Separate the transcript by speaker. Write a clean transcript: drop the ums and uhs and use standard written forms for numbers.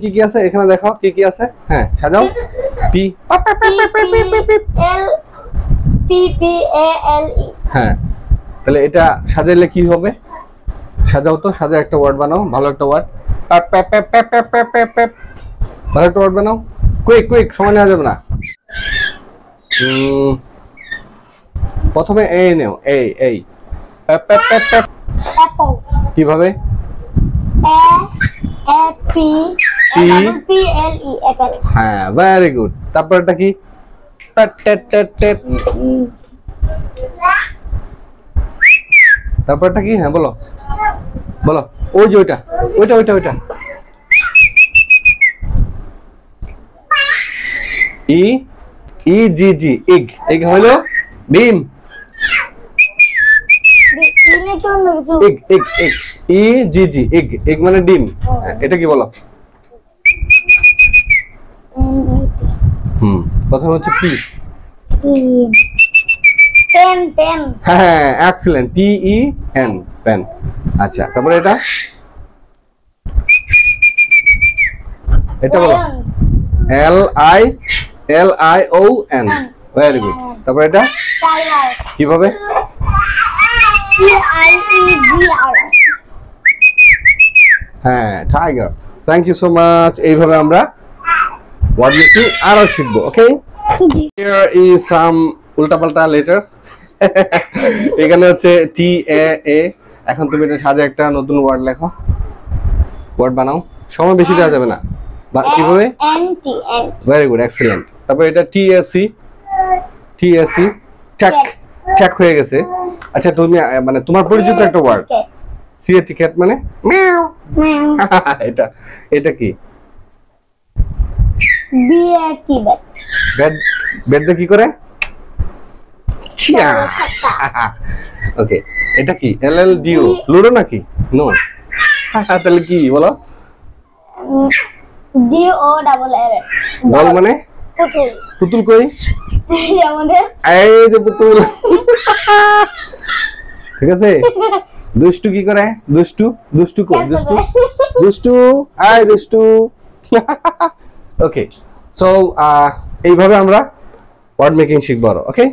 Speaker 1: কি কি আছে এখানে দেখো, কি কি আছে? হ্যাঁ সাজাও। P
Speaker 2: PPALE।
Speaker 1: হ্যাঁ, তাহলে এটা সাজাইলে কি হবে? সাজাও তো, সাজা একটা ওয়ার্ড বানাও, ভালো একটা ওয়ার্ড। ভালো একটা ওয়ার্ড বানাও, কুইক কুইক, সময় নেওয়া যাবে না। প্রথমে এ নেও, এই
Speaker 2: অ্যাপল।
Speaker 1: কিভাবে?
Speaker 2: APPLE Apple.
Speaker 1: হ্যাঁ, ভেরি গুড। তারপর এটা কি? তারপর এটা কি? হ্যাঁ বলো বলো। ওই যে ওইটা ওইটা ওইটা ওইটা ই ই জি জি, ইগ। ইগ হলো ডিম। ইগ ইগ ইগ, ই জি জি, ইগ। ইগ মানে ডিম। এটা কি বলো? প্রথমে হচ্ছে পি।
Speaker 2: Pen pen.
Speaker 1: হ্যাঁ, excellent, P E N, pen. আচ্ছা, তারপরে এটা এটা বলো। LION, very good. তারপরে এটা
Speaker 2: টাইগার।
Speaker 1: কিভাবে?
Speaker 2: TIEGR।
Speaker 1: হ্যাঁ, tiger. Thank you so much. এইভাবে আমরা ওয়ার্ড মেকিং আরো শিখবো। ওকে, হিয়ার ইজ সাম উল্টাপাল্টা লেটার। এখানে হচ্ছে TAA। এখন তুমি এটা সাজে একটা নতুন ওয়ার্ড লেখো, ওয়ার্ড বানাও। সময় বেশি দেওয়া যাবে না। কিভাবে?
Speaker 2: NT।
Speaker 1: Very good, excellent. তারপর এটা TSC। ট্যাক, ট্যাক হয়ে গেছে। আচ্ছা, তুমি মানে তোমার পরিচিত একটা ওয়ার্ড, সিএটি, ক্যাট মানে মিয়াও। এটা এটা কি?
Speaker 2: BAT bat.
Speaker 1: ব্যাট, ব্যাট দিয়ে কি করে? ওকে, এটা কি? LLDO, লুডো নাকি? নো। তাহলে কি বলো?
Speaker 2: DOLL।
Speaker 1: বল মানে?
Speaker 2: পুতুল।
Speaker 1: পুতুল কই?
Speaker 2: আমাদের
Speaker 1: এই যে পুতুল। ঠিক আছে। দুষ্টু কি করে? দুষ্টু দুষ্টু কই? দুষ্টু দুষ্টু, আই দুষ্টু। ওকে, সো এইভাবে আমরা ওয়ার্ড মেকিং শিখবো। ওকে।